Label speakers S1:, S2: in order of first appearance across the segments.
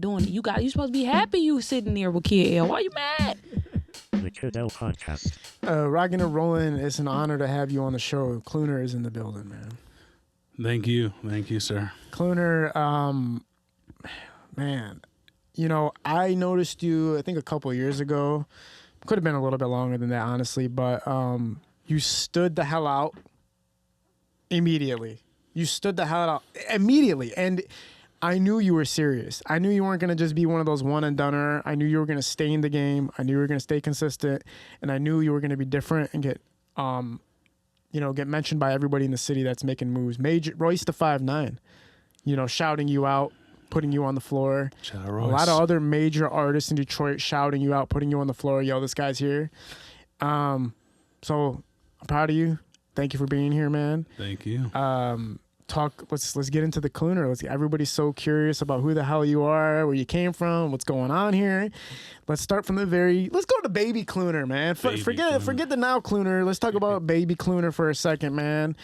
S1: doing it. You supposed to be happy you sitting there with Kid L. Why you mad?
S2: The Kid L Podcast.
S3: Rockin' and Rollin', it's an honor to have you on the show. Clooner is in the building, man.
S4: Thank you, sir.
S3: Clooner, man, you know, I noticed you, I think a couple of years ago. Could have been a little bit longer than that, honestly, but you stood the hell out immediately. You stood the hell out immediately, and I knew you were serious. I knew you weren't going to just be one of those one-and-doneer. I knew you were going to stay in the game. I knew you were going to stay consistent, and I knew you were going to be different and get mentioned by everybody in the city that's making moves. Royce the 5'9", shouting you out, putting you on the floor.
S4: Shout out Royce.
S3: A lot of other major artists in Detroit shouting you out, putting you on the floor. Yo, this guy's here. So I'm proud of you. Thank you for being here, man.
S4: Thank you.
S3: Let's get into the Clooner. Everybody's so curious about who the hell you are, where you came from, what's going on here. Let's start from let's go to Baby Clooner, man. Forget the now Clooner. Let's talk about Baby Clooner for a second, man.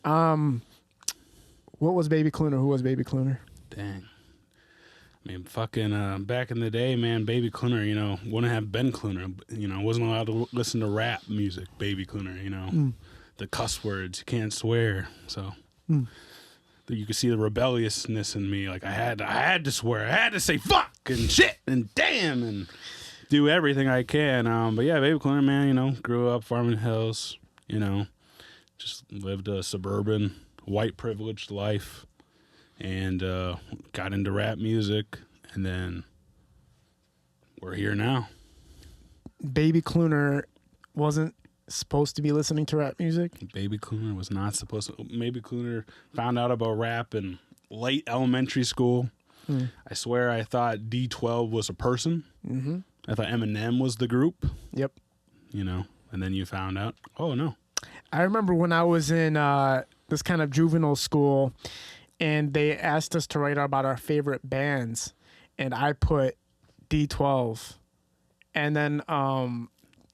S3: What was Baby Clooner? Who was Baby Clooner?
S4: Dang. I mean, fucking back in the day, man, Baby Clooner, wouldn't have been Clooner. Wasn't allowed to listen to rap music, Baby Clooner, The cuss words, you can't swear. So you could see the rebelliousness in me. Like, I had to swear. I had to say fuck and shit and damn and do everything I can. But yeah, Baby Clooner, man, grew up Farmington Hills, just lived a suburban, white privileged life. And got into rap music, and then we're here now.
S3: Baby Clooner wasn't supposed to be listening to rap music?
S4: Baby Clooner was not supposed to. Baby Clooner found out about rap in late elementary school. I swear I thought D12 was a person. Mm-hmm. I thought Eminem was the group.
S3: Yep.
S4: And then you found out, oh, no.
S3: I remember when I was in this kind of juvenile school, and they asked us to write about our favorite bands, and I put D12. And then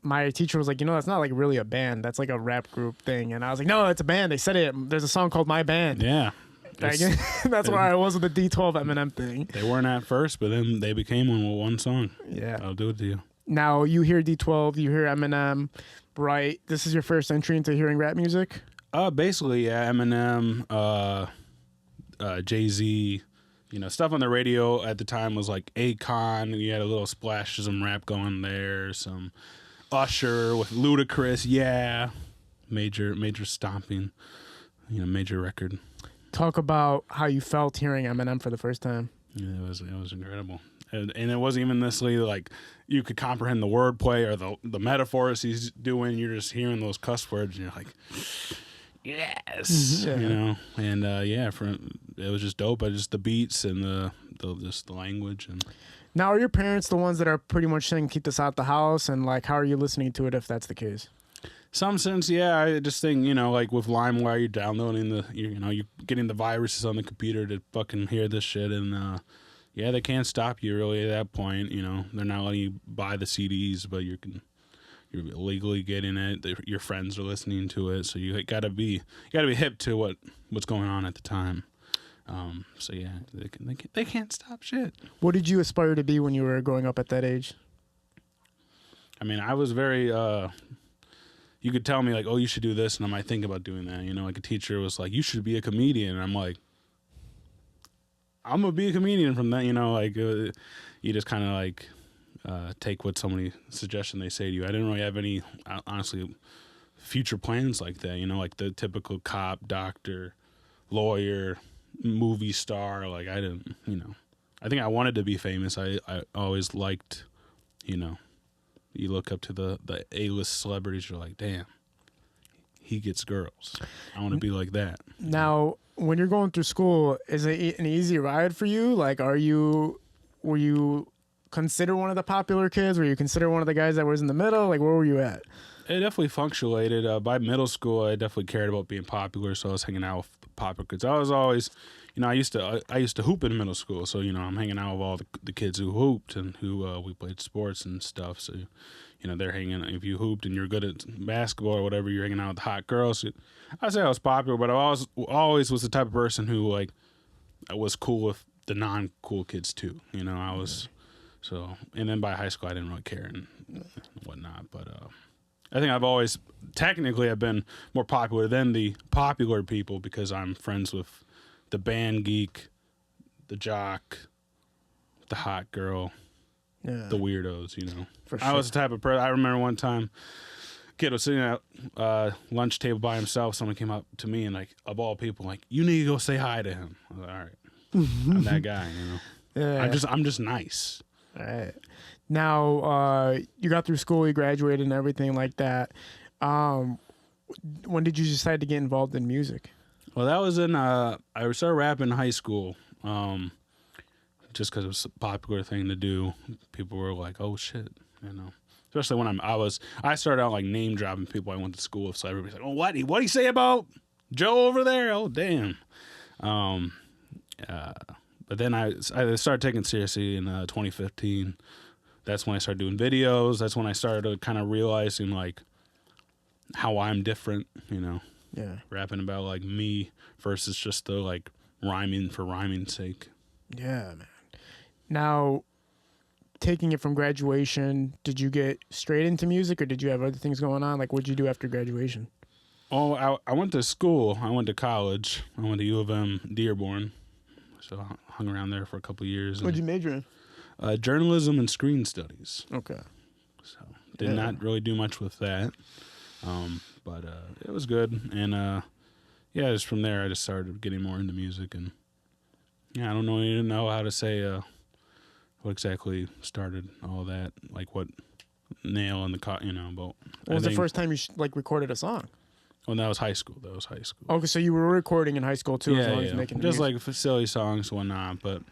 S3: my teacher was like, that's not like really a band. That's like a rap group thing. And I was like, no, it's a band. They said it. There's a song called My Band.
S4: Yeah.
S3: That's where I was with the D12 Eminem thing.
S4: They weren't at first, but then they became one with one song.
S3: Yeah.
S4: I'll do it to you.
S3: Now, you hear D12, you hear Eminem, right? This is your first entry into hearing rap music?
S4: Basically, yeah. Eminem, Jay-Z, stuff on the radio at the time was like Akon. You had a little splash of some rap going there. Some Usher with Ludacris. Yeah. Major stomping, major record.
S3: Talk about how you felt hearing Eminem for the first time.
S4: Yeah, it was incredible. And it wasn't even necessarily like you could comprehend the wordplay or the metaphors he's doing. You're just hearing those cuss words and you're like, yes,
S3: yeah.
S4: And it was just dope. Just the beats and the language. And
S3: now, are your parents the ones that are pretty much saying keep this out the house, and like how are you listening to it if that's the case?
S4: Some sense, yeah. I just think like with LimeWire, you're downloading you're getting the viruses on the computer to fucking hear this shit, and they can't stop you really at that point. They're not letting you buy the CDs, but you're illegally getting it. Your friends are listening to it, so you gotta be hip to what's going on at the time. So yeah, they can't stop shit.
S3: What did you aspire to be when you were growing up at that age?
S4: I mean, I was very. You could tell me like, oh, you should do this, and I might think about doing that. Like a teacher was like, you should be a comedian, and I'm like, I'm gonna be a comedian from that. You just kind of like. Take what somebody suggestion they say to you. I didn't really have any, honestly, future plans like that. Like the typical cop, doctor, lawyer, movie star. Like I didn't. I think I wanted to be famous. I always liked. You look up to the A-list celebrities. You're like, damn, he gets girls. I want to be like that.
S3: Now, when you're going through school, is it an easy ride for you? Like, were you consider one of the popular kids? Were you consider one of the guys that was in the middle? Like, where were you at?
S4: It definitely fluctuated. By middle school, I definitely cared about being popular, so I was hanging out with the popular kids. I was always, I used to hoop in middle school, so I'm hanging out with all the kids who hooped and who we played sports and stuff. So, they're hanging. If you hooped and you're good at basketball or whatever, you're hanging out with the hot girls. I'd say I was popular, but I always was the type of person who like was cool with the non-cool kids too. You know, I was so, and then by high school I didn't really care and whatnot. But I think I've always technically I've been more popular than the popular people because I'm friends with the band geek, the jock, the hot girl, the weirdos. You know,
S3: For sure.
S4: I was the type of person. I remember one time. Kid was sitting at lunch table by himself. Someone came up to me and like, of all people, like, you need to go say hi to him. I was like, all right, I'm that guy, you know.
S3: Yeah.
S4: I'm just nice.
S3: All right. Now, you got through school, you graduated, and everything like that. When did you decide to get involved in music?
S4: Well, that was in I started rapping in high school, just because it was a popular thing to do. People were like, oh shit, you know. Especially when I started out like name dropping people I went to school with, so everybody's like, "Oh, what do you say about Joe over there?" Oh, damn. But then I started taking it seriously in 2015. That's when I started doing videos. That's when I started kind of realizing like how I'm different, you know.
S3: Yeah.
S4: Rapping about like me versus just the like rhyming for rhyming's sake.
S3: Yeah, man. Now, taking it from graduation, did you get straight into music or did you have other things going on? Like, what did you do after graduation?
S4: Oh, I went to school. I went to college. I went to U of M Dearborn. So I hung around there for a couple of years.
S3: What'd you major in?
S4: Journalism and screen studies.
S3: Okay.
S4: So did not really do much with that. But it was good. And just from there I just started getting more into music. And yeah, I don't know even know how to say what exactly started all that, like what nail in the you know. But
S3: What was the first time you recorded a song?
S4: Oh, that was high school.
S3: Okay, so you were recording in high school too, as long as
S4: yeah.
S3: making
S4: just
S3: music.
S4: like silly songs and whatnot. But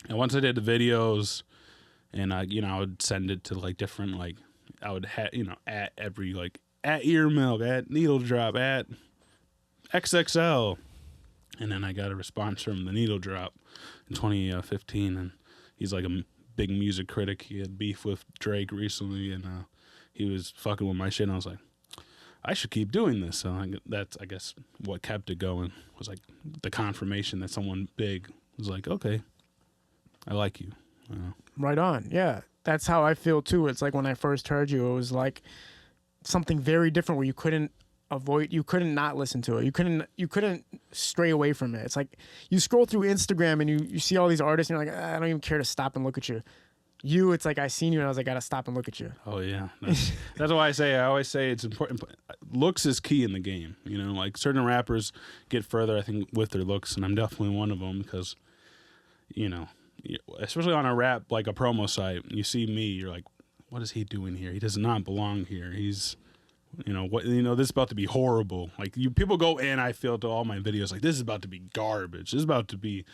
S4: once I did the videos, and I would send it to like different I would at every at Ear Milk, at Needle Drop, at XXL, and then I got a response from the Needle Drop in 2015, and he's like a big music critic. He had beef with Drake recently, and he was fucking with my shit. And I was like, I should keep doing this. So that's, I guess, what kept it going was like the confirmation that someone big was like, okay, I like you.
S3: Right on. Yeah, that's how I feel too. It's like when I first heard you, it was like something very different where you couldn't not listen to it. You couldn't stray away from it. It's like you scroll through Instagram and you see all these artists and you're like, I don't even care to stop and look at you. It's like I seen you and I was like, gotta stop and look at you.
S4: Oh yeah, that's why I always say it's important. Looks is key in the game. You know, like certain rappers get further, I think, with their looks, and I'm definitely one of them because, you know, especially on a rap like a promo site, you see me, you're like, what is he doing here? He does not belong here. He's, this is about to be horrible. Like people go in, I feel, to all my videos like this is about to be garbage. This is about to be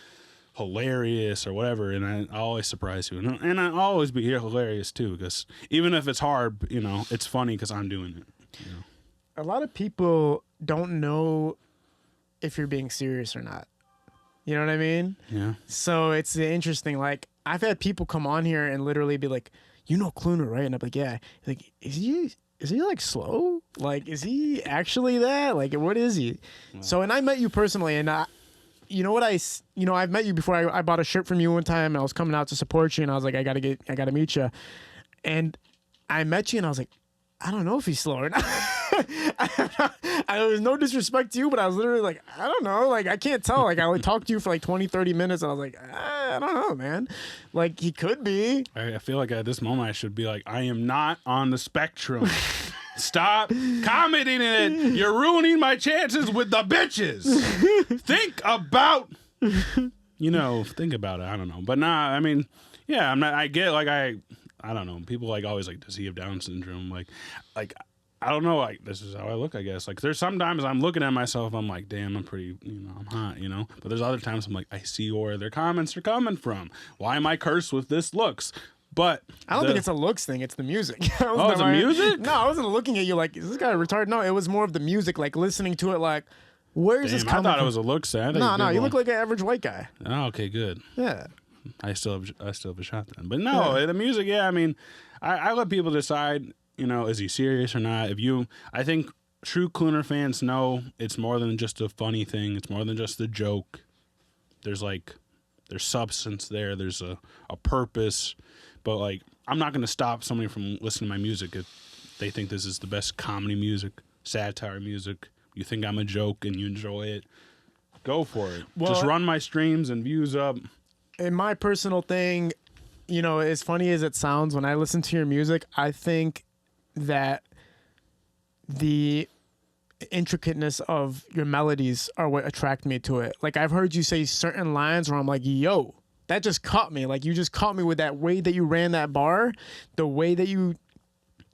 S4: hilarious or whatever, and I always surprise you, and I always be here hilarious too, because even if it's hard, it's funny because I'm doing it.
S3: A lot of people don't know if you're being serious or not. You know what I mean?
S4: Yeah.
S3: So it's interesting. Like I've had people come on here and literally be like, Clooner, right? And I'm like, yeah. Like, is he like slow? Like, is he actually that? Like, what is he? Wow. So, and I met you personally, and I've met you before. I bought a shirt from you one time, and I was coming out to support you, and I was like, I gotta meet you. And I met you, and I was like, I don't know if he's slow or not. I was no disrespect to you, but I was literally like, I don't know. Like, I can't tell. Like, I only talked to you for like 20, 30 minutes, and I was like, I don't know, man. Like, he could be.
S4: I feel like at this moment I should be like, I am not on the spectrum. Stop commenting it. You're ruining my chances with the bitches. Think about it. I don't know. But nah, I mean, yeah, I get like, I don't know. People like always like, does he have Down syndrome? Like, I don't know. Like, this is how I look, I guess. Like, there's sometimes I'm looking at myself, I'm like, damn, I'm pretty, I'm hot, But there's other times I'm like, I see where their comments are coming from. Why am I cursed with this looks? But
S3: I don't think it's a looks thing. It's the music.
S4: It's the music?
S3: No, I wasn't looking at you like, is this guy retarded? No, it was more of the music, like listening to it like, where's this coming from?
S4: I thought it was a looks thing.
S3: No, you look like an average white guy.
S4: Oh, okay, good.
S3: Yeah.
S4: I still have a shot then. But no, the music, yeah, I mean, I let people decide, is he serious or not? I think true Clooner fans know it's more than just a funny thing. It's more than just a joke. There's there's substance there. There's a purpose. But like, I'm not gonna stop somebody from listening to my music if they think this is the best comedy music, satire music. You think I'm a joke and you enjoy it, go for it.
S3: Well,
S4: just run my streams and views up.
S3: In my personal thing, you know, as funny as it sounds, when I listen to your music, I think that the intricateness of your melodies are what attract me to it. Like, I've heard you say certain lines where I'm like, yo, that just caught me. Like, you just caught me with that way that you ran that bar, the way that you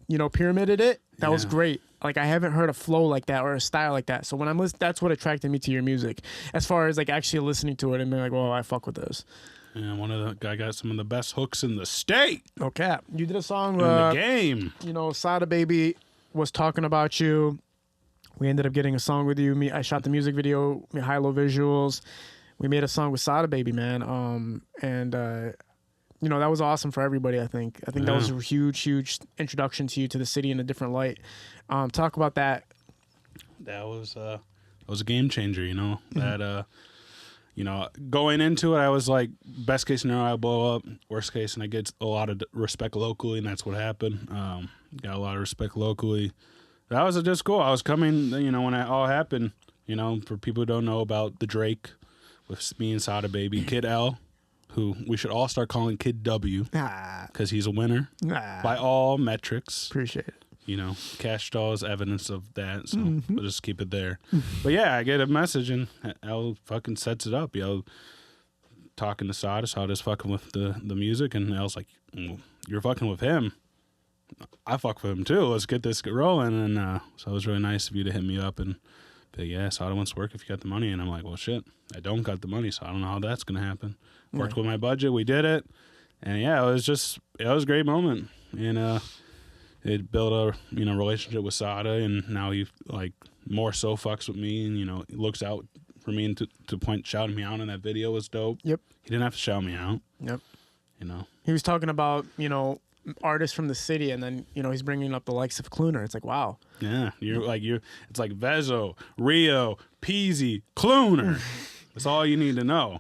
S3: know, pyramided it. That was great. Like, I haven't heard a flow like that or a style like that. So when I'm listening, that's what attracted me to your music. As far as like actually listening to it and being like, well, I fuck with this.
S4: Yeah, I got some of the best hooks in the state.
S3: No cap. You did a song
S4: in the game.
S3: You know, Sada Baby was talking about you. We ended up getting a song with you. I shot the music video, high-low visuals. We made a song with Sada Baby, man. You know, that was awesome for everybody, I think. I think that was a huge introduction to you to the city in a different light. Talk about that.
S4: That was a game changer, you know. That you know, going into it, I was like, best case scenario, I blow up. Worst case, and I get a lot of respect locally, and that's what happened. Got a lot of respect locally. That was just cool. I was coming, you know, when it all happened, you know, for people who don't know about the Drake with me and Sada Baby, Kid L, who we should all start calling Kid W, because he's a winner by all metrics.
S3: Appreciate it.
S4: You know, Cash Doll is evidence of that, so we'll just keep it there. But yeah, I get a message and L fucking sets it up. Yo, talking to Sada, Sada's fucking with the music, and L's like, you're fucking with him. I fuck with him too. Let's get this rolling. And so it was really nice of you to hit me up and be like, yeah, Sada wants to work if you got the money. And I'm like, well, shit, I don't got the money, so I don't know how that's gonna happen. Worked with my budget, we did it, and yeah, it was a great moment. And it built a relationship with Sada, and now he like more so fucks with me, and you know, looks out for me and to point shouting me out in that video was dope. Yep. He didn't have to shout me out. Yep. You know,
S3: he was talking about, you know, artists from the city, and then, you know, he's bringing up the likes of Clooner. It's like, wow.
S4: Yeah, it's like Vezo, Rio, Peasy, Clooner. That's all you need to know.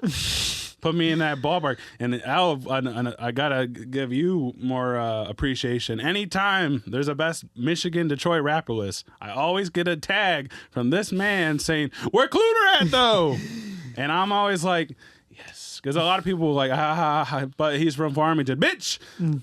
S4: Put me in that ballpark. And I gotta give you more appreciation. Anytime there's a best Michigan Detroit rapper list, I always get a tag from this man saying, where Clooner at though? And I'm always like, yes. Because a lot of people are like, ha, but he's from Farmington. Bitch,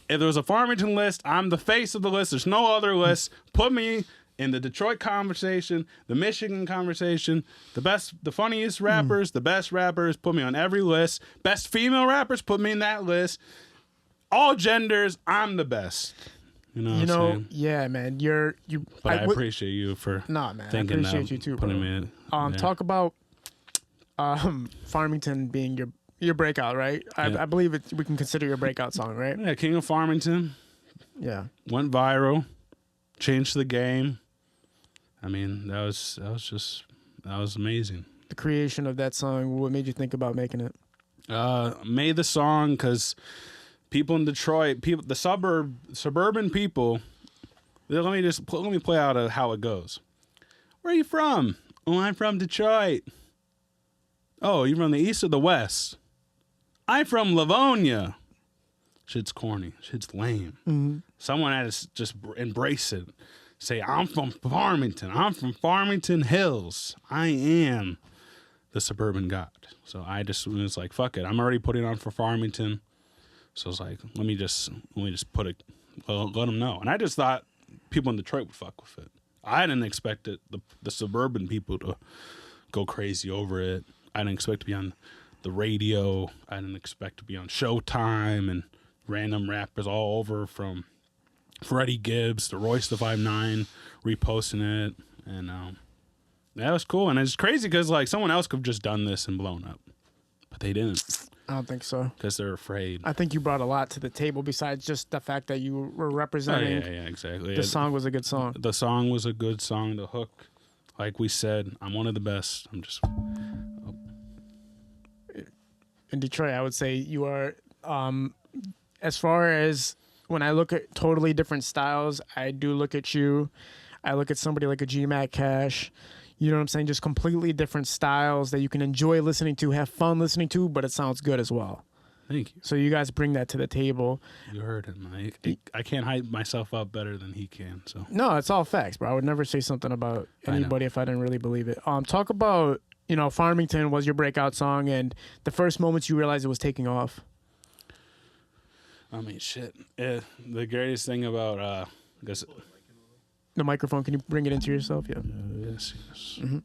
S4: if there was a Farmington list, I'm the face of the list. There's no other list. Put me in the Detroit conversation, the Michigan conversation, the funniest rappers, the best rappers, put me on every list. Best female rappers, put me in that list. All genders, I'm the best. You know,
S3: yeah, man.
S4: But I appreciate you for
S3: man. I
S4: thinking
S3: appreciate you too,
S4: putting
S3: bro.
S4: me in.
S3: Talk about Farmington being your breakout, right? Yeah. I believe we can consider your breakout song, right?
S4: Yeah, King of Farmington.
S3: Yeah.
S4: Went viral, changed the game. I mean, that was amazing.
S3: The creation of that song, what made you think about making it?
S4: Made the song because people in Detroit, the suburban people, let me play out how it goes. Where are you from? Oh, I'm from Detroit. Oh, you from the east or the west? I'm from Livonia. Shit's corny. Shit's lame. Mm-hmm. Someone had to just embrace it. Say, I'm from Farmington. I'm from Farmington Hills. I am the suburban god. So I just was like, fuck it. I'm already putting on for Farmington. So I was like, let me just put it, let them know. And I just thought people in Detroit would fuck with it. I didn't expect it, the suburban people to go crazy over it. I didn't expect to be on the radio. I didn't expect to be on Showtime and random rappers all over from Freddie Gibbs to Royce the 5'9" reposting it. And that was cool. And it's crazy because like someone else could have just done this and blown up. But they didn't.
S3: I don't think so.
S4: Because they're afraid.
S3: I think you brought a lot to the table besides just the fact that you were representing.
S4: Oh, yeah, exactly.
S3: The song was a good song.
S4: The song was a good song. The hook, like we said, I'm one of the best. I'm just...
S3: In Detroit, I would say you are, as far as when I look at totally different styles, I do look at you. I look at somebody like a G-Mac Cash. You know what I'm saying? Just completely different styles that you can enjoy listening to, have fun listening to, but it sounds good as well.
S4: Thank you.
S3: So you guys bring that to the table.
S4: You heard him. I can't hype myself up better than he can. So
S3: No, it's all facts, bro. I would never say something about anybody if I didn't really believe it. Talk about, Farmington was your breakout song, and the first moments you realized it was taking off.
S4: I mean, shit. The greatest thing about I guess.
S3: The microphone, can you bring it into yourself? Yeah.
S4: Yes.
S3: Mm-hmm.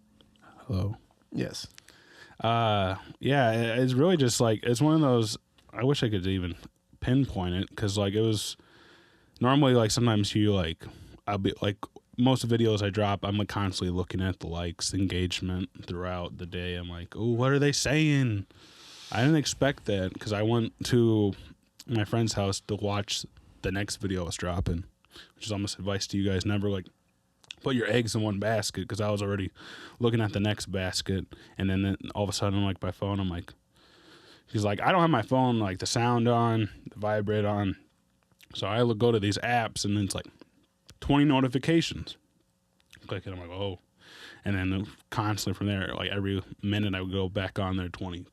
S4: Hello.
S3: Yes.
S4: Yeah, it's really just like, it's one of those, I wish I could even pinpoint it, because like it was normally like sometimes I'll be like, most videos I drop, I'm like constantly looking at the likes, engagement throughout the day. I'm like, oh, what are they saying? I didn't expect that, because I went to my friend's house to watch the next video I was dropping, which is almost advice to you guys. Never like put your eggs in one basket, because I was already looking at the next basket, and then all of a sudden, like my phone, I'm like, he's like, I don't have my phone like the sound on, the vibrate on, so I go to these apps, and then it's like 20 notifications. Click it, I'm like, oh, and then constantly from there, like every minute I would go back on there, 20,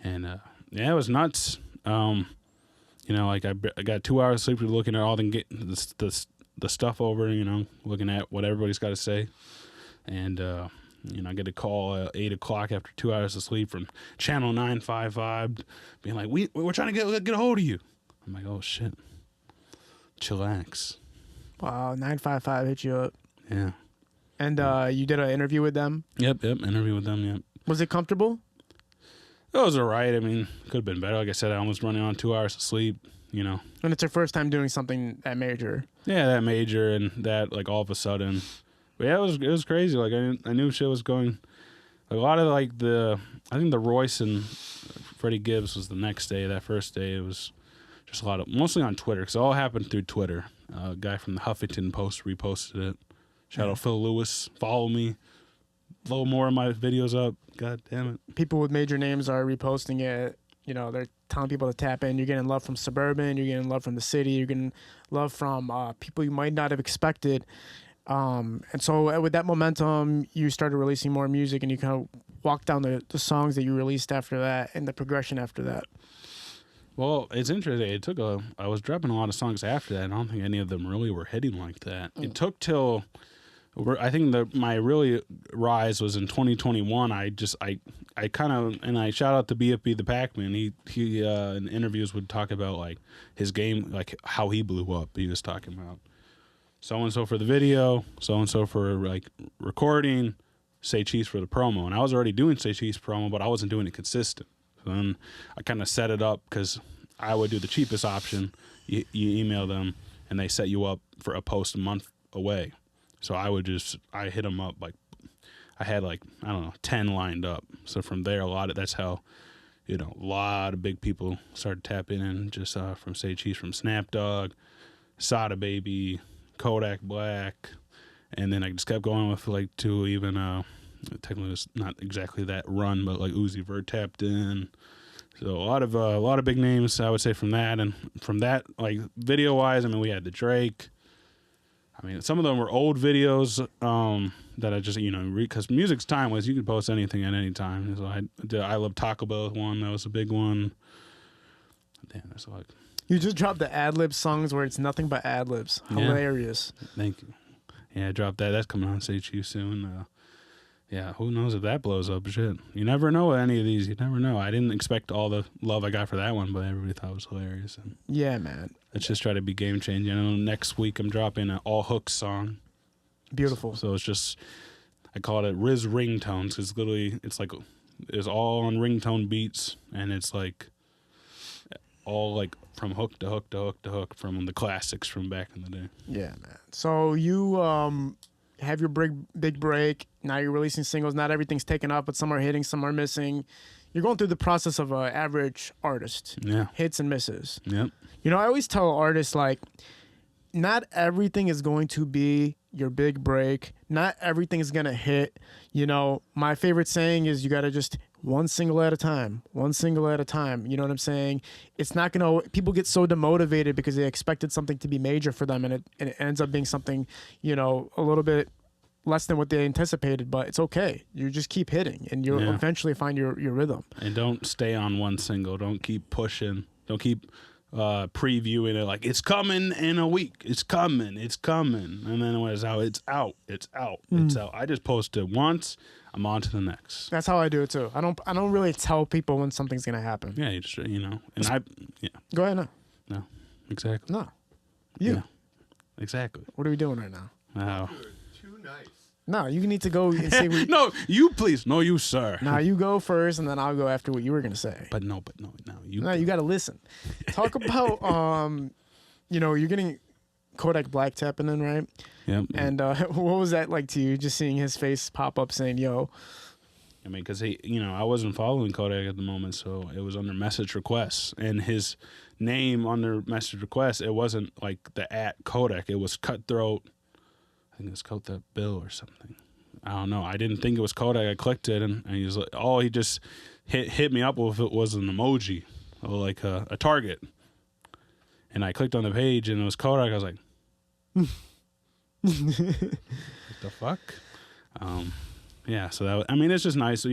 S4: and yeah, it was nuts. Like I got 2 hours of sleep looking at all the stuff over, looking at what everybody's got to say. And, I get a call at 8 o'clock after 2 hours of sleep from Channel 955 being like, we're trying to get a hold of you. I'm like, oh, shit. Chillax.
S3: Wow, 955 hit you up.
S4: Yeah.
S3: And you did an interview with them?
S4: Yep, interview with them, yep.
S3: Was it comfortable?
S4: It was all right. I mean, could have been better. Like I said, I almost running on 2 hours of sleep,
S3: And it's your first time doing something that major.
S4: Yeah, that major, and that like all of a sudden. But yeah, it was crazy. Like I knew shit was going. A lot of like I think the Royce and Freddie Gibbs was the next day. That first day, it was just a lot of, mostly on Twitter, because it all happened through Twitter. A guy from the Huffington Post reposted it. Shout out Phil Lewis. Follow me. Blow more of my videos up. God damn it.
S3: People with major names are reposting it. They're telling people to tap in. You're getting love from suburban. You're getting love from the city. You're getting love from people you might not have expected. And so with that momentum, you started releasing more music, and you kind of walked down the songs that you released after that and the progression after that.
S4: Well, it's interesting. I was dropping a lot of songs after that, and I don't think any of them really were hitting like that. It took till, I think my really rise was in 2021. I kind of, and I shout out to BFB the Pac-Man. He in interviews would talk about like his game, like how he blew up. He was talking about so-and-so for the video, so-and-so for like recording, Say Cheese for the promo. And I was already doing Say Cheese promo, but I wasn't doing it consistent. So then I kind of set it up, because I would do the cheapest option. You email them, and they set you up for a post a month away. So I hit them up, like I had like, I don't know, 10 lined up. So from there, that's how, a lot of big people started tapping in, just from Say Cheese, from Snapdog, Sada Baby, Kodak Black, and then I just kept going with like two even technically it's not exactly that run, but like Uzi Vert tapped in. So a lot of big names, I would say, from that. And from that, like video wise, I mean, we had the Drake. I mean, some of them were old videos that I just, because music's timeless. You can post anything at any time. So I did I Love Taco Bell one. That was a big one. Damn, that's like.
S3: You just dropped the ad-lib songs where it's nothing but ad-libs. Hilarious.
S4: Yeah. Thank you. Yeah, I dropped that. That's coming on Say Cheese soon. Yeah, who knows if that blows up? Shit. You never know with any of these. You never know. I didn't expect all the love I got for that one, but everybody thought it was hilarious. And
S3: yeah, man.
S4: Let's just try to be game changing. Next week I'm dropping an All Hooks song.
S3: Beautiful.
S4: So it's just, I call it Riz Ringtones, because literally it's all on ringtone beats, and it's like all like from hook to hook to hook to hook from the classics from back in the day.
S3: Yeah, man. So you have your big break. Now you're releasing singles. Not everything's taken up, but some are hitting, some are missing. You're going through the process of an average artist.
S4: Yeah.
S3: Hits and misses.
S4: Yep.
S3: I always tell artists, like, not everything is going to be your big break. Not everything is going to hit. My favorite saying is you got to just one single at a time. One single at a time. You know what I'm saying? It's not going to, people get so demotivated because they expected something to be major for them, and it ends up being something, a little bit, less than what they anticipated, but it's okay. You just keep hitting, and you'll eventually find your rhythm.
S4: And don't stay on one single. Don't keep pushing. Don't keep previewing it like it's coming in a week. It's coming. And then when it's out, it's out. It's out. It's out. I just post it once. I'm on to the next.
S3: That's how I do it too. I don't really tell people when something's gonna happen.
S4: Yeah, you just and
S3: Go ahead now.
S4: No, exactly.
S3: No, you.
S4: Yeah, exactly.
S3: What are we doing right now?
S4: Oh.
S5: Too nice.
S3: No, you need to go and say.
S4: No, you please. No, you sir.
S3: Now you go first, and then I'll go after what you were gonna say.
S4: But no. You
S3: got to listen. Talk about you're getting Kodak Black tapping in, right?
S4: Yep.
S3: And what was that like to you? Just seeing his face pop up saying, "Yo."
S4: I mean, because I wasn't following Kodak at the moment, so it was under message requests, and his name under message requests, it wasn't like the @Kodak. It was Cutthroat. I think it was Cutthroat Bill or something. I don't know. I didn't think it was Kodak. I clicked it, and he was like, he just hit me up with it was an emoji, or like a target. And I clicked on the page, and it was Kodak. I was like, what the fuck? Yeah, so it's just nice,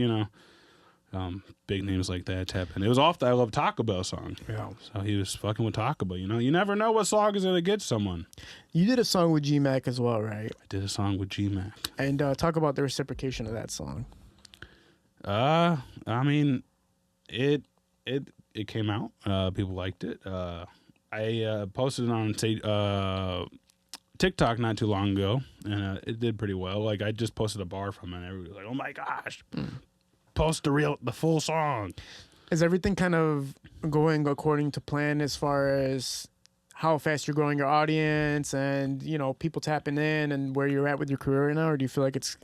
S4: big names like that tapping. It was off the I Love Taco Bell song.
S3: Yeah.
S4: So he was fucking with Taco Bell, You never know what song is going to get someone.
S3: You did a song with G-Mac as well, right?
S4: I did a song with G-Mac.
S3: And talk about the reciprocation of that song.
S4: I mean, it came out. People liked it. I posted it on TikTok not too long ago, and it did pretty well. Like, I just posted a bar from it, and everybody was like, oh my gosh, post the full song.
S3: Is everything kind of going according to plan as far as how fast you're growing your audience and, people tapping in and where you're at with your career right now? Or do you feel like it's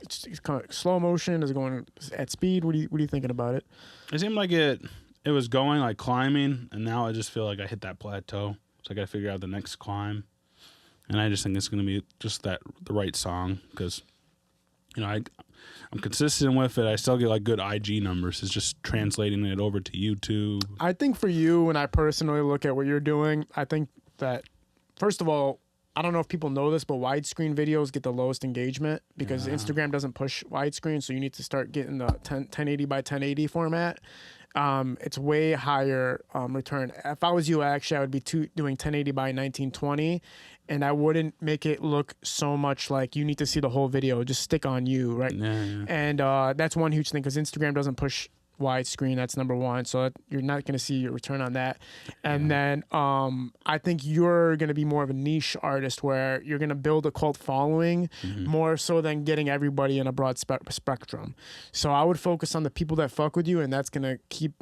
S3: kind of slow motion? Is it going at speed? What are you thinking about it?
S4: It seemed like it was going, like, climbing, and now I just feel like I hit that plateau. So I got to figure out the next climb. And I just think it's going to be just the right song because, I'm consistent with it. I still get like good IG numbers. It's just translating it over to YouTube.
S3: I think for you, when I personally look at what you're doing, I think that, first of all, I don't know if people know this, but widescreen videos get the lowest engagement because Instagram doesn't push widescreen. So you need to start getting the 1080 by 1080 format. It's way higher return. If I was you, I would be doing 1080 by 1920, and I wouldn't make it look so much like you need to see the whole video. Just stick on you, right?
S4: Yeah.
S3: And that's one huge thing because Instagram doesn't push widescreen. That's number one. So you're not going to see your return on that. And then I think you're going to be more of a niche artist where you're going to build a cult following more so than getting everybody in a broad spectrum. So I would focus on the people that fuck with you, and that's going to keep,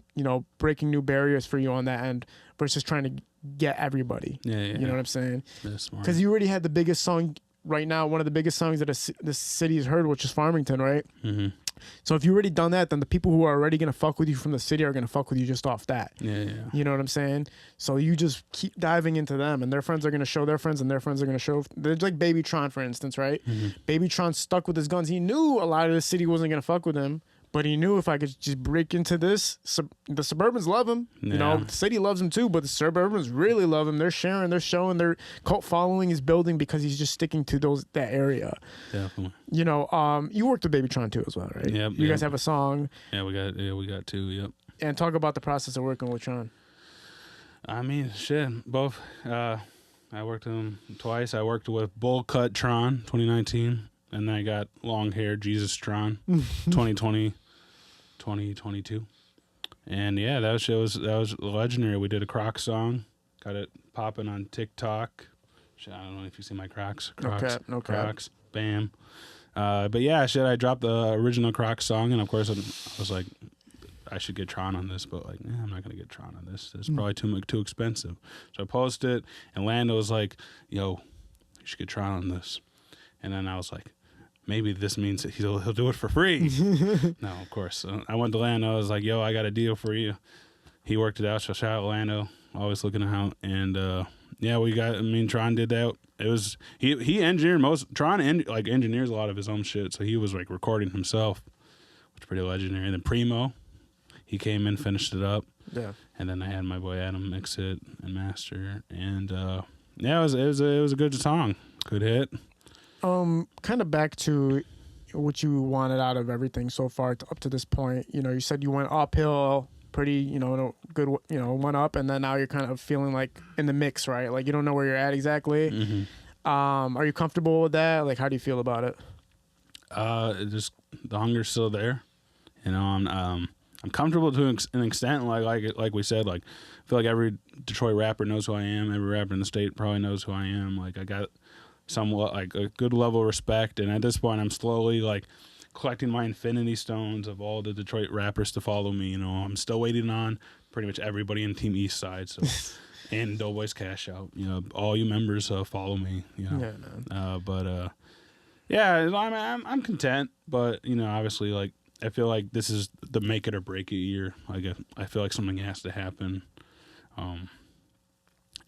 S3: breaking new barriers for you on that end versus trying to get everybody.
S4: Yeah.
S3: You know what I'm saying?
S4: That's smart.
S3: Because you already had the biggest song right now, one of the biggest songs that the city has heard, which is Farmington, right? Mm-hmm. So if you already done that, then the people who are already going to fuck with you from the city are going to fuck with you just off that.
S4: Yeah.
S3: You know what I'm saying? So you just keep diving into them, and their friends are going to show their friends, and their friends are going to show. There's like Baby Tron, for instance, right? Mm-hmm. Baby Tron stuck with his guns. He knew a lot of the city wasn't going to fuck with him, but he knew if I could just break into this, the Suburbans love him.
S4: Yeah.
S3: The city loves him too, but the Suburbans really love him. They're sharing, they're showing, their cult following is building because he's just sticking to that area.
S4: Definitely.
S3: You worked with Baby Tron too as well, right?
S4: Yep.
S3: You guys have a song.
S4: Yeah, we got two. Yep.
S3: And talk about the process of working with Tron.
S4: I mean, shit, both. I worked with him twice. I worked with Bull Cut Tron 2019. And then I got long hair Jesus Tron 2020, 2022. And yeah, that was legendary. We did a Crocs song. Got it popping on TikTok. Shit, I don't know if you see my Crocs.
S3: No cap.
S4: Crocs. Bam. But yeah, I dropped the original Crocs song, and of course I was like, I should get Tron on this, but like, I'm not gonna get Tron on this. It's probably too expensive. So I posted it, and Lando was like, yo, you should get Tron on this. And then I was like, maybe this means that he'll do it for free. No, of course. I went to Lando. I was like, yo, I got a deal for you. He worked it out. So shout out Lando. Always looking out. And Tron did that. It was he engineered Tron engineers a lot of his own shit. So he was like recording himself, which is pretty legendary. And then Primo, he came in, finished it up.
S3: Yeah.
S4: And then I had my boy Adam mix it and master. And it was a good song. Good hit.
S3: Kind of back to what you wanted out of everything so far up to this point. You know, you said you went uphill pretty, you know, good, you know, went up, and then now you're kind of feeling like in the mix, right? Like you don't know where you're at exactly.
S4: Mm-hmm.
S3: Are you comfortable with that? Like, how do you feel about it?
S4: Just the hunger's still there. You know, I'm comfortable to an extent. Like we said, like I feel like every Detroit rapper knows who I am. Every rapper in the state probably knows who I am. Like I got somewhat like a good level of respect, and at this point, I'm slowly like collecting my infinity stones of all the Detroit rappers to follow me. You know, I'm still waiting on pretty much everybody in Team East Side. So. And Doughboys Cash Out, you know, all you members follow me, you know.
S3: Yeah, man.
S4: Yeah, I'm content, but you know, obviously, like I feel like this is the make it or break it year. Like I feel like something has to happen,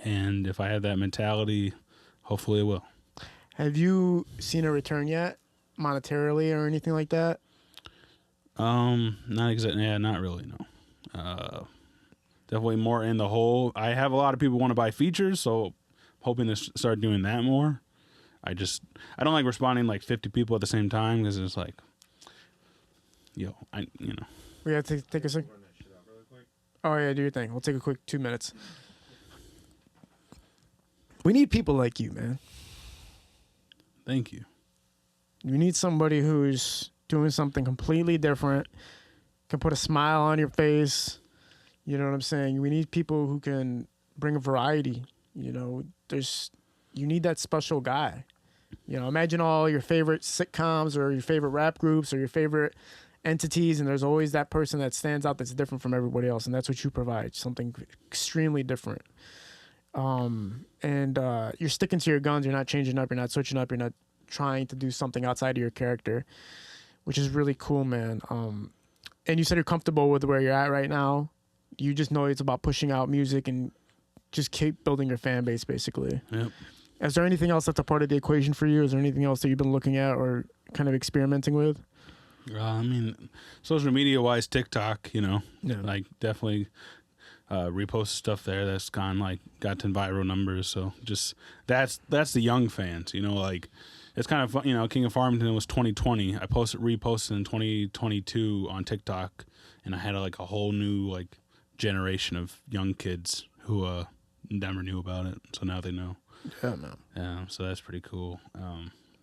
S4: and if I have that mentality, hopefully it will.
S3: Have you seen a return yet, monetarily or anything like that?
S4: Not exactly. Yeah, not really. No. Definitely more in the hole. I have a lot of people want to buy features, so hoping to start doing that more. I don't like responding like 50 people at the same time because it's like, you know.
S3: We have to take a second. Oh yeah, do your thing. We'll take a quick 2 minutes. We need people like you, man.
S4: Thank you.
S3: You need somebody who's doing something completely different, can put a smile on your face. You know what I'm saying? We need people who can bring a variety. You know, you need that special guy. You know, imagine all your favorite sitcoms or your favorite rap groups or your favorite entities, and there's always that person that stands out that's different from everybody else, and that's what you provide, something extremely different. And you're sticking to your guns. You're not changing up. You're not switching up. You're not trying to do something outside of your character, which is really cool, man. And you said you're comfortable with where you're at right now. You just know it's about pushing out music and just keep building your fan base, basically.
S4: Yep.
S3: Is there anything else that's a part of the equation for you? Is there anything else that you've been looking at or kind of experimenting with?
S4: I mean, social media-wise, TikTok, you know,
S3: Yeah.
S4: like definitely repost stuff there that's gotten viral numbers. So just that's the young fans, you know, like it's kind of fun, you know, King of Farmington was 2020. I reposted in 2022 on TikTok, and I had a whole new generation of young kids who never knew about it, so now they know.
S3: Yeah, man.
S4: Yeah, so that's pretty cool.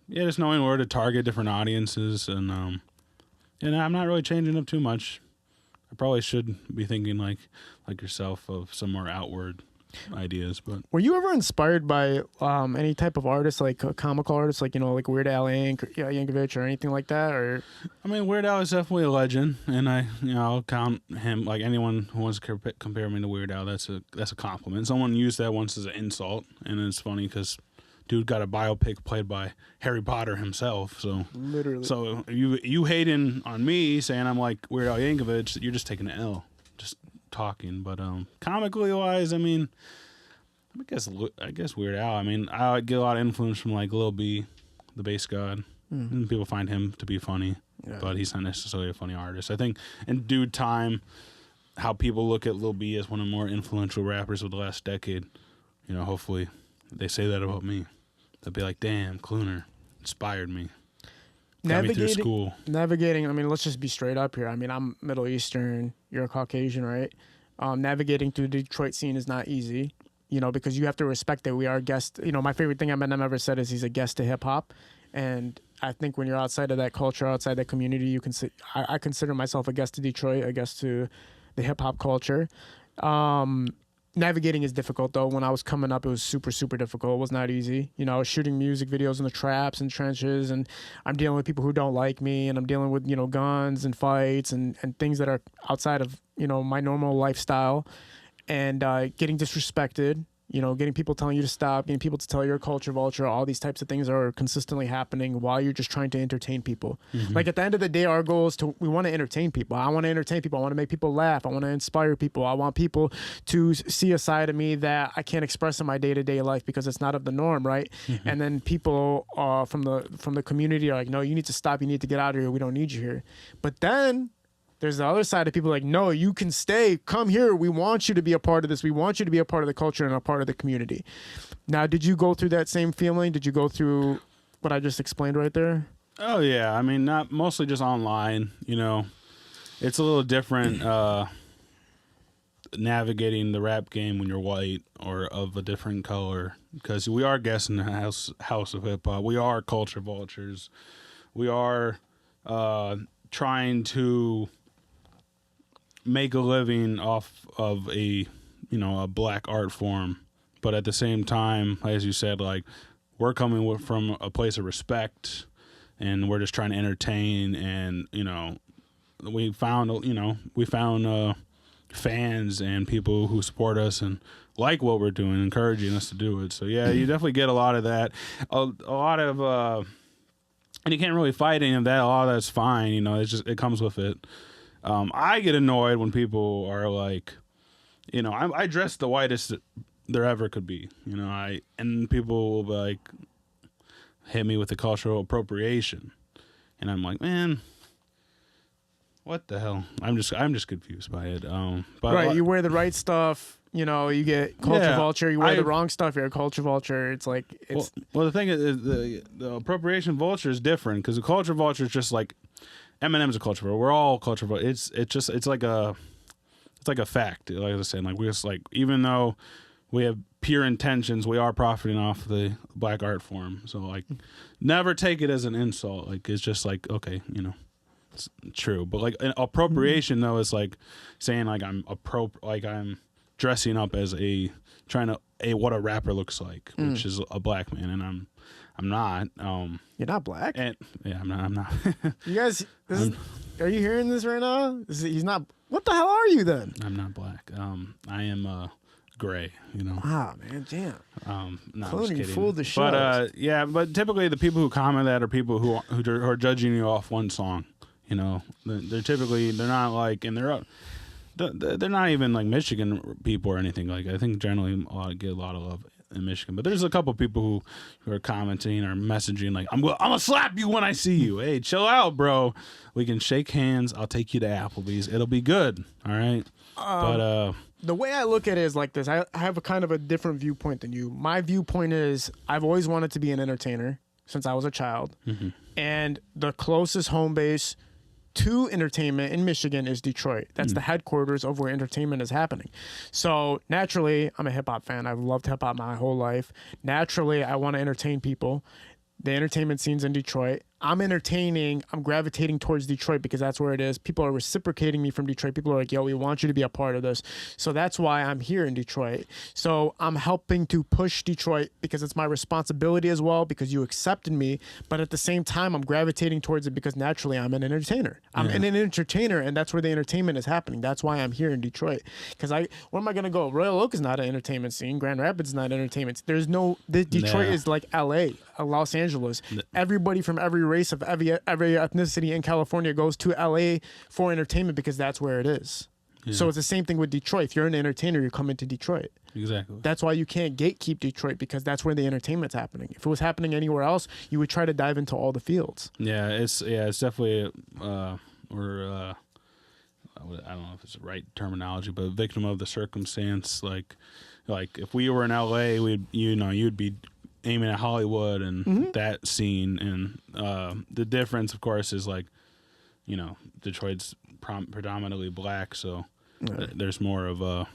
S4: Yeah, just knowing where to target different audiences, and I'm not really changing up too much. I probably should be thinking like yourself of some more outward ideas. But
S3: were you ever inspired by any type of artist, like a comical artist, like Weird Al Yankovic or anything like that? Or
S4: I mean, Weird Al is definitely a legend, and I'll count him. Like anyone who wants to compare me to Weird Al, that's a compliment. Someone used that once as an insult, and it's funny because dude got a biopic played by Harry Potter himself. So
S3: literally,
S4: so you hating on me saying I'm like Weird Al Yankovic, you're just taking an L, just talking. But comically wise, I mean, I guess Weird Al. I mean, I get a lot of influence from Lil B, the bass god. And people find him to be funny, but he's not necessarily a funny artist. I think in due time, how people look at Lil B as one of the more influential rappers of the last decade, hopefully they say that about me. They'll be like, damn, Clooner inspired me. Got me through school.
S3: Navigating, I mean, let's just be straight up here. I mean, I'm Middle Eastern, you're a Caucasian, right? Navigating through the Detroit scene is not easy, because you have to respect that we are guests. My favorite thing Eminem ever said is he's a guest to hip-hop. And I think when you're outside of that culture, outside that community, you can see, I consider myself a guest to Detroit, a guest to the hip-hop culture. Navigating is difficult, though. When I was coming up, it was super, super difficult. It was not easy. I was shooting music videos in the traps and trenches, and I'm dealing with people who don't like me, and I'm dealing with, guns and fights and things that are outside of, my normal lifestyle, and getting disrespected, getting people telling you to stop, getting people to tell you're a culture vulture. All these types of things are consistently happening while you're just trying to entertain people. Mm-hmm. At the end of the day, our goal is we want to entertain people. I want to entertain people. I want to make people laugh. I want to inspire people. I want people to see a side of me that I can't express in my day-to-day life because it's not of the norm, right? Mm-hmm. And then people from the community are like, no, you need to stop. You need to get out of here. We don't need you here. But then there's the other side of people like, no, you can stay. Come here. We want you to be a part of this. We want you to be a part of the culture and a part of the community. Now, did you go through that same feeling? Did you go through what I just explained right there?
S4: Oh yeah, I mean, not mostly just online. You know, it's a little different navigating the rap game when you're white or of a different color, because we are guests in the house of hip hop. We are culture vultures. We are trying to make a living off of a black art form, but at the same time, as you said, like, we're coming from a place of respect, and we're just trying to entertain, and we found fans and people who support us and like what we're doing, encouraging us to do it. So yeah, you definitely get a lot of that, a lot of and you can't really fight any of that. A lot of that's fine, it's just, it comes with it. I get annoyed when people are like, I dress the whitest there ever could be, and people will be like, hit me with the cultural appropriation, and I'm like, man, what the hell? I'm just confused by it. But
S3: right, you wear the right stuff, you get culture vulture. You wear the wrong stuff, you're a culture vulture. It's like
S4: well, the thing is, the appropriation vulture is different, because the culture vulture is just like Eminem's a culture vulture. We're all culture vulture. It's like a fact. Like I was saying, like we just like, even though we have pure intentions, we are profiting off the black art form. So like, never take it as an insult. Like, it's just like, okay, it's true. But like an appropriation though is like saying like I'm dressing up as what a rapper looks like, which is a black man, and I'm not.
S3: You're not black?
S4: And, yeah, I'm not.
S3: You guys, are you hearing this right now? He's not. What the hell are you then?
S4: I'm not black. I am gray.
S3: Wow, man, damn.
S4: No,
S3: Clooner, you fooled the show.
S4: But yeah, but typically the people who comment that are people who are judging you off one song. They're typically, they're not like, and they're not even like Michigan people or anything. Like, I think generally get a lot of love in Michigan, but there's a couple people who are commenting or messaging like, I'm gonna slap you when I see you. Hey, chill out, bro. We can shake hands. I'll take you to Applebee's. It'll be good. All right. But
S3: the way I look at it is like this. I have a kind of a different viewpoint than you. My viewpoint is I've always wanted to be an entertainer since I was a child, and the closest home base to entertainment in Michigan is Detroit. That's the headquarters of where entertainment is happening. So naturally, I'm a hip hop fan. I've loved hip hop my whole life. Naturally, I want to entertain people. The entertainment scene's in Detroit. I'm gravitating towards Detroit because that's where it is. People are reciprocating me from Detroit. People are like, yo, we want you to be a part of this. So that's why I'm here in Detroit. So I'm helping to push Detroit because it's my responsibility as well, because you accepted me. But at the same time, I'm gravitating towards it because naturally I'm an entertainer. I'm an entertainer, and that's where the entertainment is happening. That's why I'm here in Detroit. Because where am I going to go? Royal Oak is not an entertainment scene. Grand Rapids is not entertainment. Detroit is like LA, Los Angeles. Everybody from every race of every ethnicity in California goes to LA for entertainment because that's where it is. Yeah. So it's the same thing with Detroit. If you're an entertainer, you come into Detroit.
S4: Exactly.
S3: That's why you can't gatekeep Detroit, because that's where the entertainment's happening. If it was happening anywhere else, you would try to dive into all the fields.
S4: Yeah, it's definitely I don't know if it's the right terminology, but victim of the circumstance. Like if we were in LA, you'd be aiming at Hollywood and that scene, and the difference, of course, is like, Detroit's predominantly black, so there's more of a,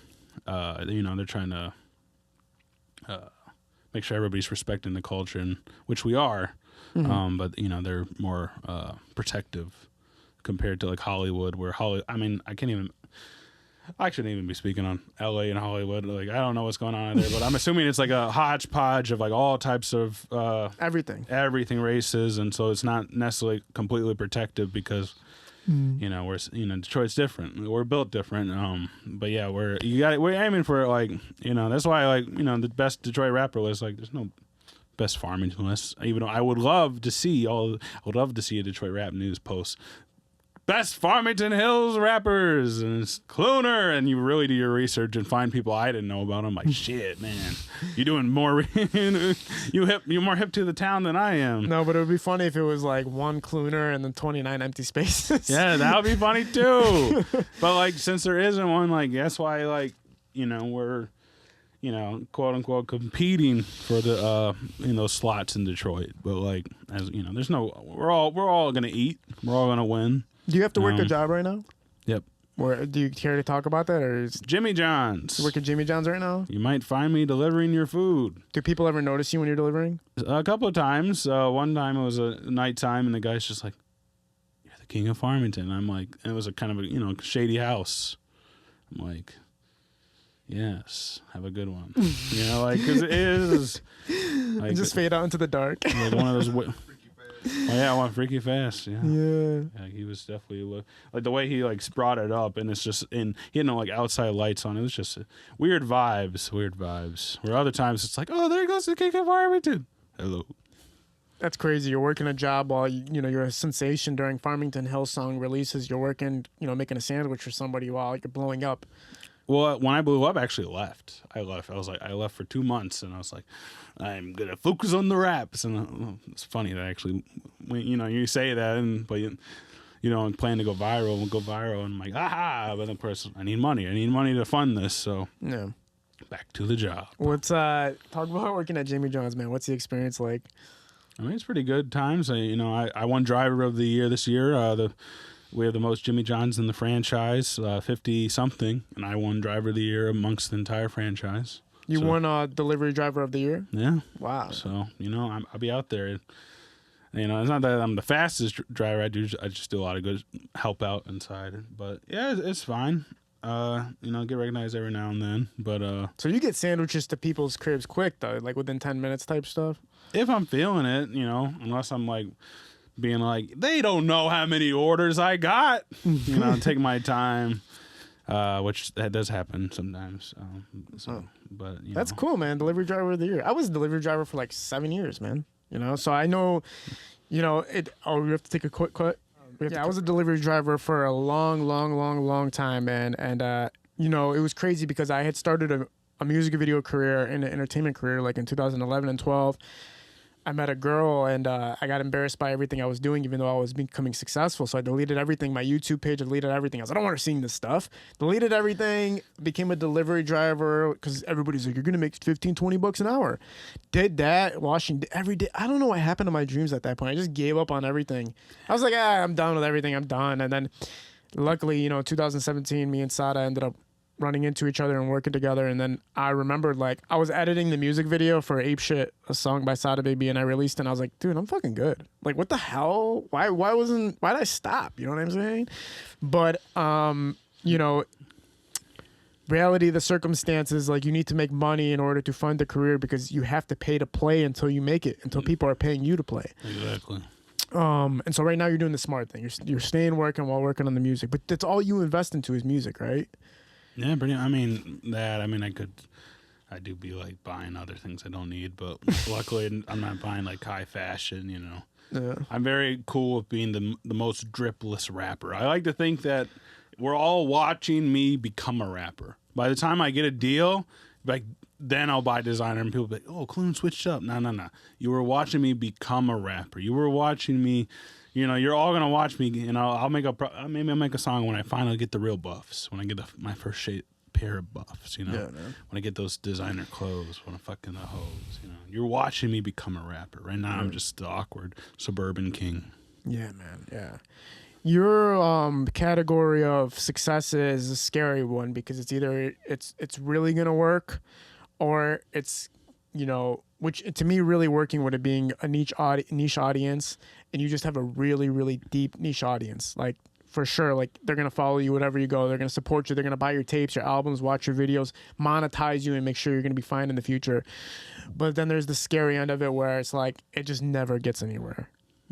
S4: they're trying to make sure everybody's respecting the culture, and which we are, but they're more protective compared to like Hollywood, where I shouldn't even be speaking on LA and Hollywood. Like, I don't know what's going on there, but I'm assuming it's like a hodgepodge of like all types of everything races, and so it's not necessarily completely protective because Detroit's different. We're built different. But yeah, we're aiming for like that's why like the best Detroit rapper list, like there's no best Farmington list. Even though I would love to see a Detroit Rap News post. Best Farmington Hills rappers, and it's Clooner, and you really do your research and find people I didn't know about. I'm like, shit, man, you're doing more. You're more hip to the town than I am.
S3: No, but it would be funny if it was like one Clooner and then 29 empty spaces.
S4: Yeah, that would be funny too. But like, since there isn't one, like that's why like we're quote unquote competing for the slots in Detroit. But like, as you know, we're all gonna eat. We're all gonna win.
S3: Do you have to work a job right now?
S4: Yep.
S3: Or do you care to talk about that, or is
S4: Jimmy John's?
S3: you work at Jimmy John's right now?
S4: You might find me delivering your food.
S3: Do people ever notice you when you're delivering?
S4: A couple of times. One time it was a nighttime, and the guy's just like, "You're the king of Farmington." I'm like, and it was a kind of a shady house. I'm like, yes, have a good one. Because it is. Like,
S3: And just fade out into the dark.
S4: Like one of those. Oh yeah, I want freaky fast. Yeah.
S3: Yeah.
S4: He was definitely like the way he brought it up, and it's just he had no outside lights on. It was just weird vibes. Where other times it's like, oh, there goes the king of Farmington. Hello.
S3: That's crazy. You're working a job while you're a sensation during Farmington Hills song releases. You're working, making a sandwich for somebody while you're blowing up.
S4: Well, when I blew up, I actually left. I left for 2 months, and I was like, I'm gonna focus on the raps. And it's funny that actually, you say that, but you don't plan to go viral. And I'm like, aha! But of course, I need money. To fund this. So
S3: yeah,
S4: back to the job.
S3: What's talk about working at Jimmy John's, man? What's the experience like?
S4: I mean, it's pretty good times. I won Driver of the Year this year. We have the most Jimmy John's in the franchise, 50-something, and I won Driver of the Year amongst the entire franchise.
S3: You won Delivery Driver of the Year?
S4: Yeah.
S3: Wow.
S4: So, I'll be out there. It's not that I'm the fastest driver. I just do a lot of good help out inside. But, yeah, it's fine. Get recognized every now and then. But
S3: so you get sandwiches to people's cribs quick, though, like within 10 minutes type stuff?
S4: If I'm feeling it, unless I'm being like, they don't know how many orders I got. Take my time, which that does happen sometimes. But
S3: that's cool, man. Delivery Driver of the Year. I was a delivery driver for 7 years, man. So I know, it. Oh, we have to take a quick cut. Yeah, I was a delivery driver for a long time, man. And it was crazy because I had started a music video career and an entertainment career in 2011 and 12. I met a girl, and I got embarrassed by everything I was doing, even though I was becoming successful. So I deleted everything. My YouTube page, I deleted everything. I was like, I don't want her seeing this stuff. Deleted everything, became a delivery driver, because everybody's like, you're going to make $15-20 an hour. Did that, washing every day. I don't know what happened to my dreams at that point. I just gave up on everything. I was like, I'm done with everything. I'm done. And then luckily, 2017, me and Sada ended up running into each other and working together. And then I remembered I was editing the music video for Ape Shit, a song by Sada Baby, and I released it, and I was like, dude, I'm fucking good. What the hell? Why did I stop? You know what I'm saying? But reality, the circumstances, you need to make money in order to fund a career, because you have to pay to play until you make it, until people are paying you to play.
S4: Exactly.
S3: And so right now you're doing the smart thing. You're staying working while working on the music, but that's all you invest into is music, right?
S4: Yeah, pretty. I do be buying other things I don't need, but luckily I'm not buying high fashion.
S3: Yeah.
S4: I'm very cool with being the most dripless rapper. I like to think that we're all watching me become a rapper. By the time I get a deal, then I'll buy designer, and people be like, "Oh, Clooner switched up." No. You were watching me become a rapper. You were watching me. You're all gonna watch me. maybe I'll make a song when I finally get the real buffs. When I get my first pair of buffs. Yeah, man. When I get those designer clothes. When I'm fucking the hoes. You're watching me become a rapper. Right now, I'm just the awkward suburban king.
S3: Yeah, man. Yeah. Your category of success is a scary one, because it's either it's really gonna work, or it's which to me really working with it being a niche audience, and you just have a really, really deep niche audience. For sure, they're gonna follow you wherever you go. They're gonna support you. They're gonna buy your tapes, your albums, watch your videos, monetize you, and make sure you're gonna be fine in the future. But then there's the scary end of it, where it's it just never gets anywhere.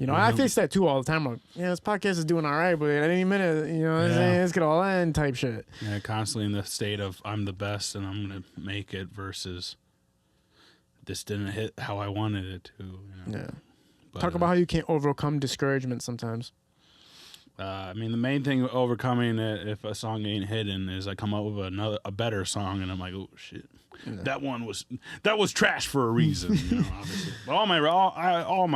S3: I face that too all the time. This podcast is doing all right, but at any minute, it's gonna all end type shit.
S4: Yeah, constantly in the state of I'm the best and I'm gonna make it versus this didn't hit how I wanted it to.
S3: Yeah. But, talk about how you can't overcome discouragement sometimes.
S4: The main thing overcoming it, if a song ain't hitting, is I come up with a better song, and I'm like, oh shit, that was trash for a reason. Obviously. But all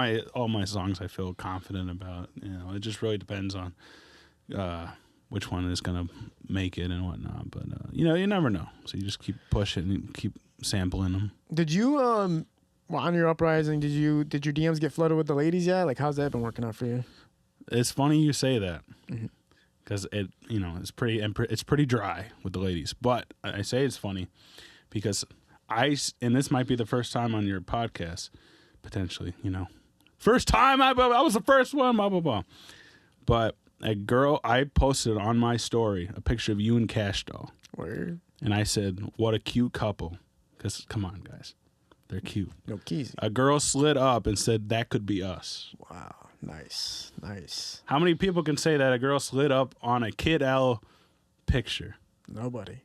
S4: my songs I feel confident about. It just really depends on which one is gonna make it and whatnot. But you never know. So you just keep pushing and keep sampling them.
S3: Did you well, on your uprising? Did your DMs get flooded with the ladies yet? Like, how's that been working out for you?
S4: It's funny you say that because it's pretty dry with the ladies. But I say it's funny because and this might be the first time on your podcast potentially. First time I was the first one. Blah blah blah. But a girl, I posted on my story a picture of you and Cash Doll.
S3: Word.
S4: And I said, what a cute couple. Because, come on, guys. They're cute.
S3: No keys.
S4: A girl slid up and said, that could be us.
S3: Wow. Nice. Nice.
S4: How many people can say that a girl slid up on a Kid L picture?
S3: Nobody.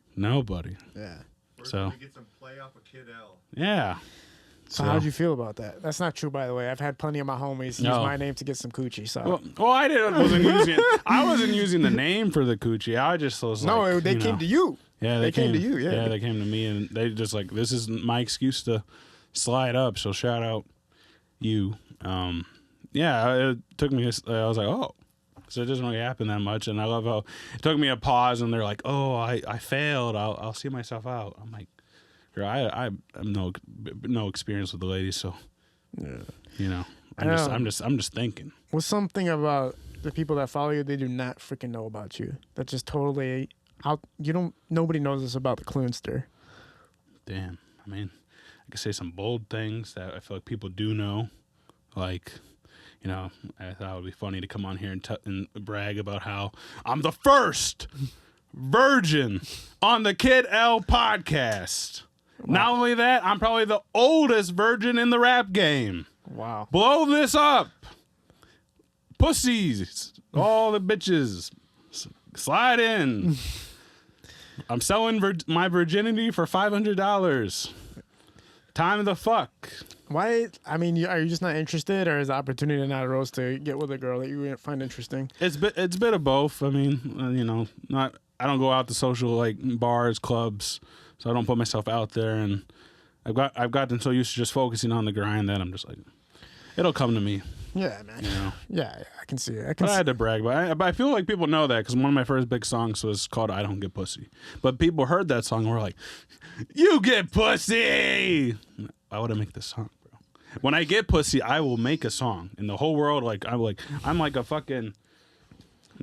S3: Yeah.
S4: So,
S5: we get some play off of Kid L.
S4: yeah.
S3: So how'd you feel about that? That's not true, by the way. I've had plenty of my homies use my name to get some coochie. So
S4: I wasn't using the name for the coochie. I just was like,
S3: they came to you.
S4: Yeah,
S3: they came to you. Yeah,
S4: they came to me, and they just like, this is my excuse to slide up. So shout out you. It took me. I was like, oh, so it doesn't really happen that much, and I love how it took me a pause, and they're like, oh, I failed. I'll see myself out. I'm like, girl, I have no experience with the ladies, so I'm just thinking.
S3: Well, something about the people that follow you, they do not freaking know about you. That's just totally out. Nobody knows this about the Cloonster.
S4: Damn. I mean, I could say some bold things that I feel like people do know, like. I thought it would be funny to come on here and brag about how I'm the first virgin on the Kid L podcast. Wow. Not only that, I'm probably the oldest virgin in the rap game.
S3: Wow.
S4: Blow this up. Pussies. All the bitches. Slide in. I'm selling my virginity for $500. Time to fuck.
S3: Why? I mean, are you just not interested, or is the opportunity not arose to get with a girl that you find interesting?
S4: It's a bit of both. I mean, I don't go out to social like bars, clubs, so I don't put myself out there. And I've gotten so used to just focusing on the grind that I'm just like, it'll come to me.
S3: Yeah, man. Yeah, I can see it.
S4: I had to brag, but I feel like people know that because one of my first big songs was called "I Don't Get Pussy," but people heard that song and were like, "You get pussy." Why would I make this song? When I get pussy, I will make a song, and the whole world I'm like a fucking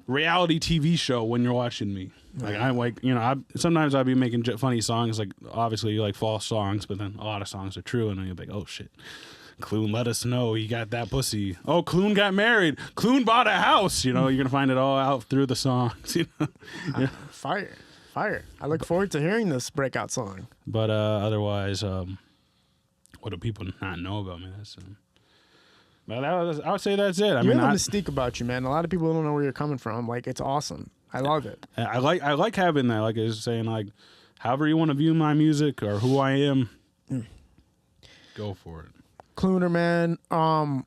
S4: reality TV show when you're watching me. Like I'm like sometimes I'll be making funny songs, like obviously like false songs, but then a lot of songs are true, and then you're like, oh shit, Cloon let us know he got that pussy. Oh, Cloon got married. Cloon bought a house. You're gonna find it all out through the songs. Yeah.
S3: Fire. I look forward to hearing this breakout song.
S4: But otherwise. What do people not know about me? But I would say that's it.
S3: You have a mystique about you, man. A lot of people don't know where you're coming from. Like, it's awesome. I love it.
S4: I like having that. Like I was saying, like, however you want to view my music or who I am, go for it.
S3: Clooner, man.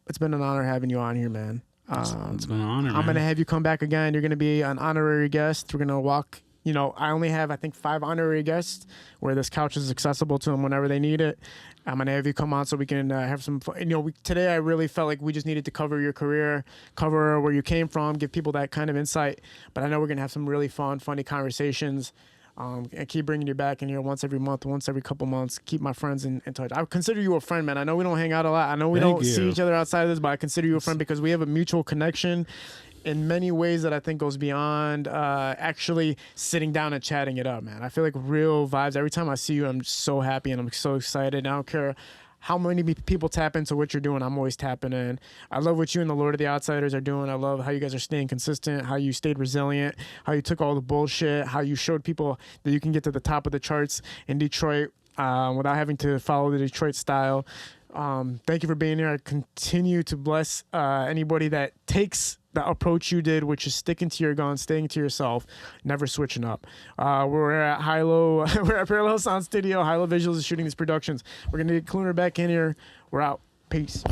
S3: It's been an honor having you on here, man.
S4: It's been an honor.
S3: I'm gonna have you come back again. You're gonna be an honorary guest. We're gonna walk. I only have, I think, 5 honorary guests where this couch is accessible to them whenever they need it. I'm going to have you come on so we can have some fun. Today I really felt like we just needed to cover your career, cover where you came from, give people that kind of insight. But I know we're going to have some really fun, funny conversations. And keep bringing you back in here once every month, once every couple months. Keep my friends in touch. I consider you a friend, man. I know we don't hang out a lot. I know we don't see each other outside of this, but I consider you a friend because we have a mutual connection in many ways that I think goes beyond actually sitting down and chatting it up, man. I feel like real vibes. Every time I see you, I'm so happy and I'm so excited. I don't care how many people tap into what you're doing. I'm always tapping in. I love what you and the Lord of the Outsiders are doing. I love how you guys are staying consistent, how you stayed resilient, how you took all the bullshit, how you showed people that you can get to the top of the charts in Detroit without having to follow the Detroit style. Thank you for being here. I continue to bless anybody that takes the approach you did, which is sticking to your guns, staying to yourself, never switching up. We're at we're at Parallel Sound Studio. High-Low Visuals is shooting these productions. We're gonna get Clooner back in here. We're out. Peace.